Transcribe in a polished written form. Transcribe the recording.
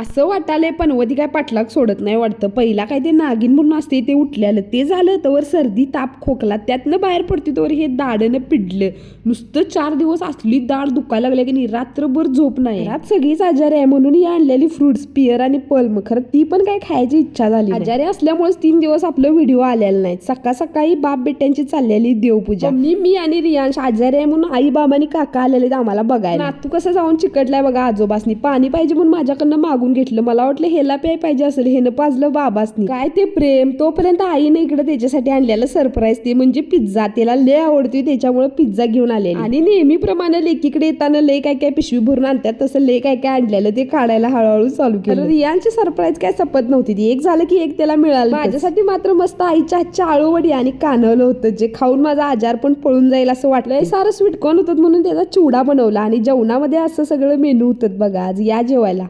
असं वाटालंय पण वधी काय पाठलाग सोडत नाही वाटतं. पहिला काय ते नागिन म्हणून असते ते उठल्यालं ते झालं तर सर्दी ताप खोकला त्यातनं बाहेर पडते तर हे दाडनं पिडलं. नुसतं 4 दिवस असली दाड दुखायला लागले की नाही, रात्रभर झोप नाही. घरात सगळीच आजारी आहे म्हणून ही आणलेली फ्रुट्स पियर आणि पल्म खरं ती पण काय खायची इच्छा झाली. आजारी असल्यामुळे 3 दिवस आपलं व्हिडिओ आलेला नाही. सकाळ सकाळी बाप बेट्यांची चाललेली देवपूजा. मी आणि रियांश आजारी आहे म्हणून आई बाबांनी काका आलेले आम्हाला बघायला. नातू कसं जाऊन चिकटलाय बघा आजोबासनी. पाणी पाहिजे म्हणून माझ्याकडनं मागून घेतलं. मला वाटलं हेला प्याय पाहिजे असेल, हेनं पाजलं बाबासनी. काय ते प्रेम. तोपर्यंत आईने इकडे त्याच्यासाठी आणलेलं सरप्राईज ते म्हणजे पिझ्झा. त्याला लय आवडते त्याच्यामुळे पिझ्झा घेऊन आले. आणि नेहमीप्रमाणे लेकीकडे येताना लय काय काय पिशवी भरून आणतात तसं लय काय काय आणलेलं ते काढायला हळूहळू चालू केलं. रियांची सरप्राईज काय सपत नव्हती ती. एक झालं की एक त्याला मिळालं. माझ्यासाठी मात्र मस्त आईच्या हातच्या आळूवडी आणि कानवलं होतं जे खाऊन माझा आजार पण पळून जाईल असं वाटलं. सारं स्वीटकॉर्न होतं म्हणून त्याचा चिवडा बनवला आणि जेवणामध्ये असं सगळं मेनू होतं बघा. आज या जेवायला.